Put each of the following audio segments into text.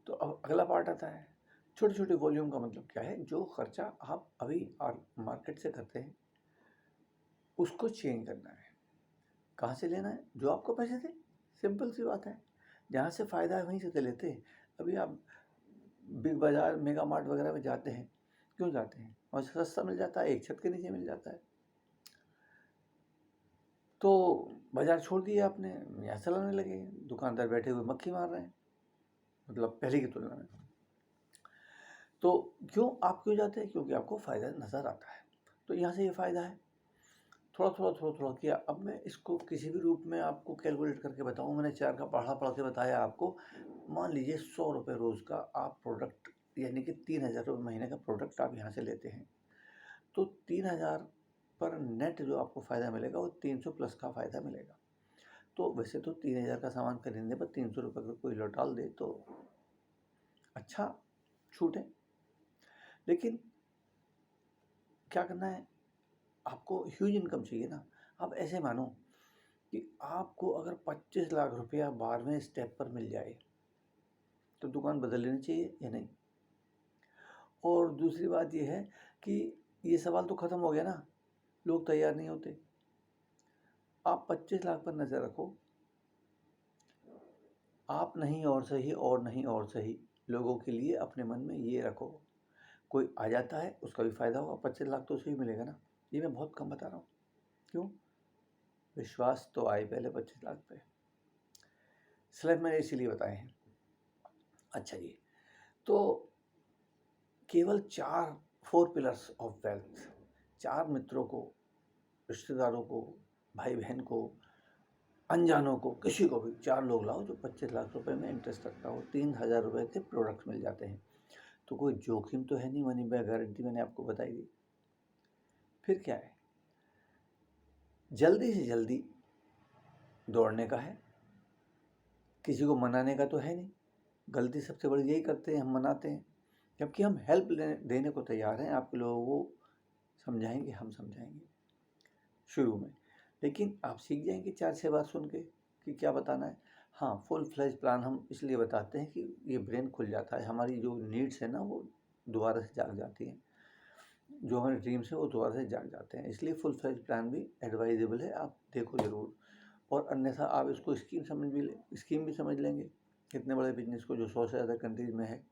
तो अब अगला पार्ट आता है, छोटे छोटे वॉल्यूम का मतलब क्या है? जो खर्चा आप अभी मार्केट से करते हैं उसको चेंज करना है। कहाँ से लेना है? जो आपको पैसे थे, सिंपल सी बात है। जहाँ से फ़ायदा है वहीं से तो लेते हैं। अभी आप बिग बाज़ार, मेगा मार्ट वगैरह में जाते हैं, क्यों जाते हैं? और सस्ता मिल जाता है, एक छत के नीचे मिल जाता है। तो बाज़ार छोड़ दिया आपने, यहाँ चलाने लगे, दुकानदार बैठे हुए मक्खी मार रहे हैं, मतलब पहले की तुलना में। तो आप क्यों जाते हैं? क्योंकि आपको फ़ायदा नज़र आता है। तो यहाँ से ये फ़ायदा है, थोड़ा किया। अब मैं इसको किसी भी रूप में आपको कैलकुलेट करके बताऊँ, मैंने 4 का पढ़ा पढ़ के बताया आपको। मान लीजिए 100 रुपये रोज़ का आप प्रोडक्ट, यानी कि 3,000 रुपये महीने का प्रोडक्ट आप यहाँ से लेते हैं, तो 3,000 पर नेट जो आपको फ़ायदा मिलेगा वो 300 प्लस का फ़ायदा मिलेगा। तो वैसे तो 3,000 का सामान खरीदने पर 300 रुपये का कोई लौटा दे तो अच्छा छूट है, लेकिन क्या करना है? आपको ह्यूज इनकम चाहिए ना। अब ऐसे मानो कि आपको अगर 25 लाख रुपया 12वें स्टेप पर मिल जाए तो दुकान बदल लेनी चाहिए या नहीं? और दूसरी बात ये है कि ये सवाल तो ख़त्म हो गया ना, लोग तैयार नहीं होते। आप 25 लाख पर नज़र रखो, आप नहीं और सही, और नहीं और सही, लोगों के लिए अपने मन में ये रखो, कोई आ जाता है उसका भी फ़ायदा होगा, 25 लाख तो उसे ही मिलेगा ना। ये मैं बहुत कम बता रहा हूँ। क्यों? विश्वास तो आए पहले 25 लाख पे। स्लैब मैंने इसीलिए बताए हैं। अच्छा जी, तो केवल 4 पिलर्स ऑफ वेल्थ, 4 मित्रों को, रिश्तेदारों को, भाई बहन को, अनजानों को, किसी को भी 4 लोग लाओ जो 25 लाख रुपए में इंटरेस्ट रखता हो, 3,000 रुपये के प्रोडक्ट मिल जाते हैं। तो कोई जोखिम तो है नहीं, मनी बैक गारंटी मैंने आपको बताई दी। फिर क्या है? जल्दी से जल्दी दौड़ने का है, किसी को मनाने का तो है नहीं। गलती सबसे बड़ी यही करते हैं, हम मनाते हैं, जबकि हम हेल्प देने को तैयार हैं। आप लोगों को समझाएंगे, हम समझाएंगे शुरू में, लेकिन आप सीख जाएंगे 4-6 बार सुन के कि क्या बताना है। हाँ, फुल फ्लेज प्लान हम इसलिए बताते हैं कि ये ब्रेन खुल जाता है, हमारी जो नीड्स है ना वो दोबारा से जाग जाती हैं, जो हमारे ड्रीम्स हैं वो दोबारा से जाग जाते हैं। इसलिए फुल फ्लेज प्लान भी एडवाइजेबल है, आप देखो ज़रूर। और अन्यथा आप इसको स्कीम भी समझ लेंगे, इतने बड़े बिजनेस को जो 100 से ज़्यादा कंट्रीज में है।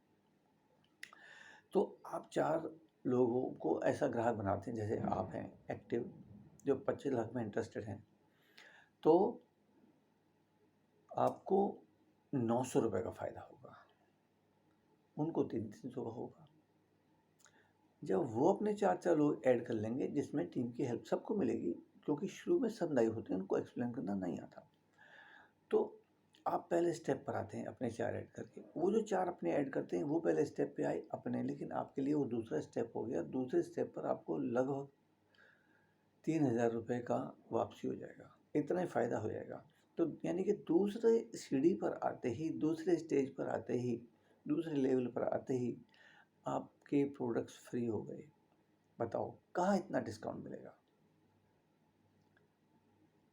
तो आप 4 लोगों को ऐसा ग्राहक बनाते हैं, जैसे आप हैं एक्टिव, जो 25 लाख में इंटरेस्टेड हैं, तो आपको 900 रुपये का फ़ायदा होगा, उनको 300 का होगा। जब वो अपने 4 लोग ऐड कर लेंगे, जिसमें टीम की हेल्प सबको मिलेगी, क्योंकि शुरू में सब नए होते हैं, उनको एक्सप्लेन करना नहीं आता। तो आप पहले स्टेप पर आते हैं अपने 4 ऐड करके, वो जो 4 अपने ऐड करते हैं वो पहले स्टेप पे आए अपने, लेकिन आपके लिए वो दूसरा स्टेप हो गया। दूसरे स्टेप पर आपको लगभग 3,000 रुपये का वापसी हो जाएगा, इतना ही फ़ायदा हो जाएगा। तो यानी कि दूसरे सीढ़ी पर आते ही, दूसरे स्टेज पर आते ही, दूसरे लेवल पर आते ही आपके प्रोडक्ट्स फ्री हो गए। बताओ कहाँ इतना डिस्काउंट मिलेगा?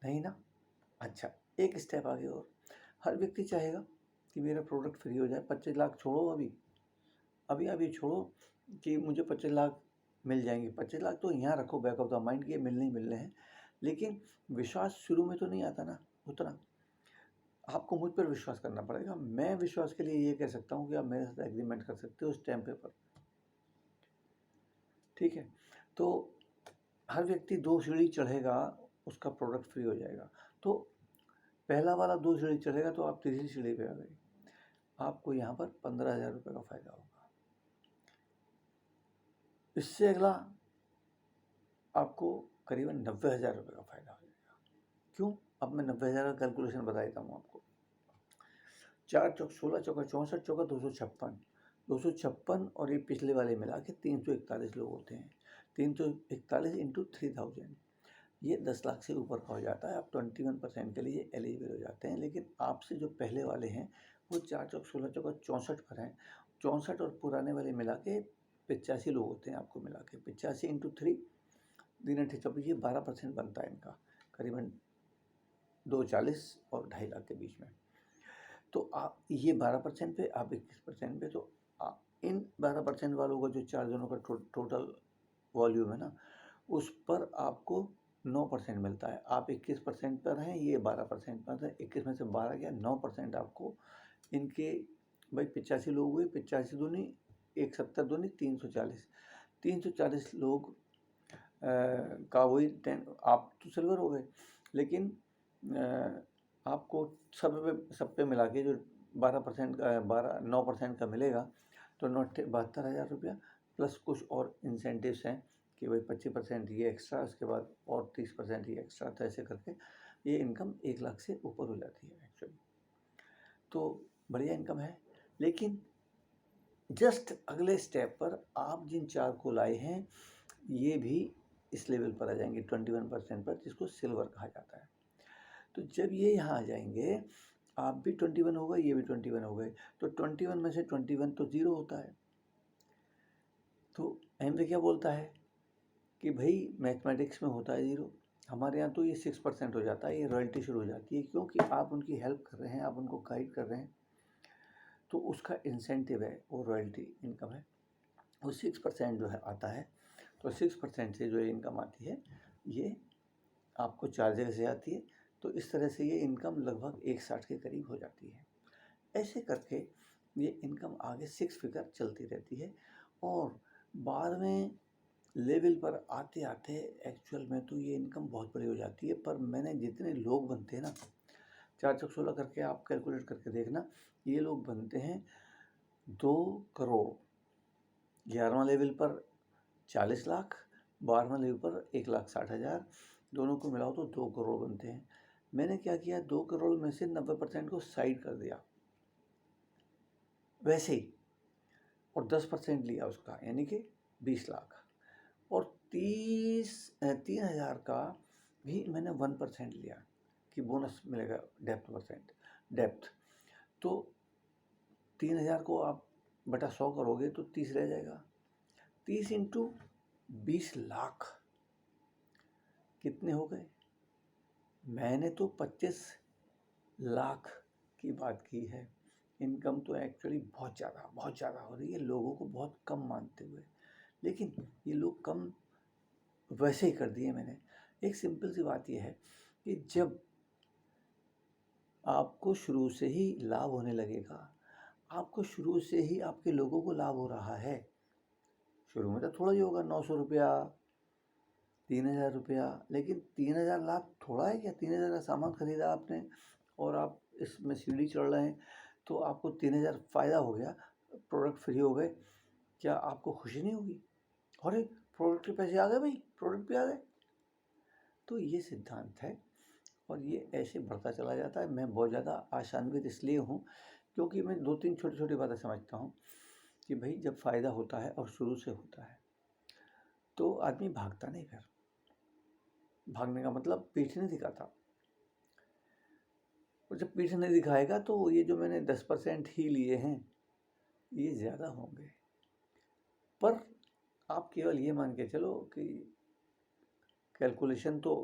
नहीं ना। अच्छा, एक स्टेप आगे और, हर व्यक्ति चाहेगा कि मेरा प्रोडक्ट फ्री हो जाए। 25 लाख छोड़ो, अभी छोड़ो कि मुझे 25 लाख मिल जाएंगे। 25 लाख तो यहाँ रखो बैक ऑफ द माइंड कि ये मिलने ही मिलने हैं, लेकिन विश्वास शुरू में तो नहीं आता ना उतना। आपको मुझ पर विश्वास करना पड़ेगा। मैं विश्वास के लिए ये कह सकता हूँ कि आप मेरे साथ एग्रीमेंट कर सकते हो उस टाइम पे पर, ठीक है? तो हर व्यक्ति 2 सीढ़ी चढ़ेगा, उसका प्रोडक्ट फ्री हो जाएगा। तो पहला वाला 2 सीढ़ी चढ़ेगा तो आप तीसरी सीढ़ी पे आ गए, आपको यहाँ पर 15,000 रुपये का फ़ायदा होगा। इससे अगला आपको करीबन 90,000 रुपये का फ़ायदा हो जाएगा। क्यों? अब मैं 90,000 का कैलकुलेशन बता देता हूँ आपको। 4 चौक 16, चौका 64, चौका 256, 256 और ये पिछले वाले मिला के 341 लोग होते हैं। 341 इंटू 3000, ये 10 लाख से ऊपर का हो जाता है। आप 21% के लिए एलिजिबल हो जाते हैं। लेकिन आपसे जो पहले वाले हैं वो 4 चौक 16, चौका 64 पर हैं। 64 और पुराने वाले मिला के 85 लोग होते हैं आपको मिला के। 85 इंटू 3, 3 ये 12% बनता है इनका, करीबन 240 और 2.5 लाख के बीच में। तो आप ये 12% पे, आप 21% पे, तो इन 12% वालों का जो 4 जनों का टोटल वॉल्यूम है ना, उस पर आपको 9% मिलता है। आप 21% पर हैं, ये 12% पर है। 21 में से 12 गया, 9% आपको इनके, भाई 85 लोग हुए, 85 दूनी 170 दूनी 340, 340 लोग का वही 10, आप तो सिल्वर हो गए। लेकिन आपको सब पे मिला के जो 12% का 9% का मिलेगा, तो 72,000 रुपया प्लस कुछ और इंसेंटिव्स हैं कि भाई 25% ये एक्स्ट्रा, उसके बाद और 30% ये एक्स्ट्रा, तो ऐसे करके ये इनकम 1 लाख से ऊपर हो जाती है एक्चुअली। तो बढ़िया इनकम है। लेकिन जस्ट अगले स्टेप पर आप जिन 4 को लाए हैं, ये भी इस लेवल पर आ जाएंगे 21% पर, जिसको सिल्वर कहा जाता है। तो जब ये यहाँ आ जाएंगे, आप भी 21 हो गए, ये भी 21 हो गए, तो 21 में से 21 तो 0 होता है। तो अहमद क्या बोलता है कि भाई मैथमेटिक्स में होता है 0, हमारे यहाँ तो ये 6% हो जाता है, ये रॉयल्टी शुरू हो जाती है, क्योंकि आप उनकी हेल्प कर रहे हैं, आप उनको गाइड कर रहे हैं, तो उसका इंसेंटिव है, वो रॉयल्टी इनकम है, वो 6% जो है आता है। तो 6% से जो इनकम आती है, ये आपको 4 जगह से आती है। तो इस तरह से ये इनकम लगभग 160 के करीब हो जाती है। ऐसे करके ये इनकम आगे 6 फिगर चलती रहती है। और बाद में लेवल पर आते आते एक्चुअल में तो ये इनकम बहुत बड़ी हो जाती है। पर मैंने जितने लोग बनते हैं ना, 4 चौक 16 करके आप कैलकुलेट करके देखना, ये लोग बनते हैं 2 करोड़। 11वां लेवल पर 40 लाख, 12वां लेवल पर 1,60,000, दोनों को मिलाओ तो 2 करोड़ बनते हैं। मैंने क्या किया, 2 करोड़ में से 90% को साइड कर दिया वैसे ही, और 10% लिया उसका, यानी कि 20 लाख। और 3,000 का भी मैंने 1% लिया कि बोनस मिलेगा डेप्थ। तो 3,000 को आप बटा 100 करोगे तो 30 रह जाएगा। 30 इंटू 20 लाख कितने हो गए? मैंने तो 25 लाख की बात की है। इनकम तो एक्चुअली बहुत ज़्यादा हो रही है, लोगों को बहुत कम मानते हुए, लेकिन ये लोग कम वैसे ही कर दिए मैंने। एक सिंपल सी बात यह है कि जब आपको शुरू से ही लाभ होने लगेगा, आपको शुरू से ही आपके लोगों को लाभ हो रहा है, शुरू में तो थोड़ा ही होगा, 900 रुपया, 3,000 रुपया, लेकिन 3,000 लाभ थोड़ा है क्या? 3,000 का सामान खरीदा आपने और आप इसमें सीढ़ी चढ़ रहे हैं, तो आपको 3,000 फ़ायदा हो गया, प्रोडक्ट फ्री हो गए, क्या आपको खुशी नहीं होगी? अरे प्रोडक्ट के पैसे आ गए भाई, प्रोडक्ट भी आ गए। तो ये सिद्धांत है और ये ऐसे बढ़ता चला जाता है। मैं बहुत ज़्यादा आशान्वित इसलिए हूँ क्योंकि मैं 2-3 छोटी-छोटी बातें समझता हूँ कि भाई जब फ़ायदा होता है और शुरू से होता है तो आदमी भागता नहीं, फिर भागने का मतलब पीठ नहीं दिखाता। और जब पीठ नहीं दिखाएगा तो ये जो मैंने 10% ही लिए हैं, ये ज़्यादा होंगे। पर आप केवल ये मान के चलो कि कैलकुलेशन तो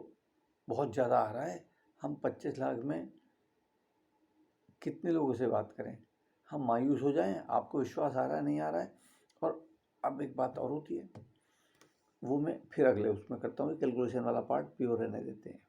बहुत ज़्यादा आ रहा है, हम 25 लाख में कितने लोगों से बात करें, हम मायूस हो जाएं, आपको विश्वास आ रहा है नहीं आ रहा है। और अब एक बात और होती है, वो मैं फिर अगले उसमें करता हूँ, कैलकुलेशन वाला पार्ट प्योर रहने देते हैं।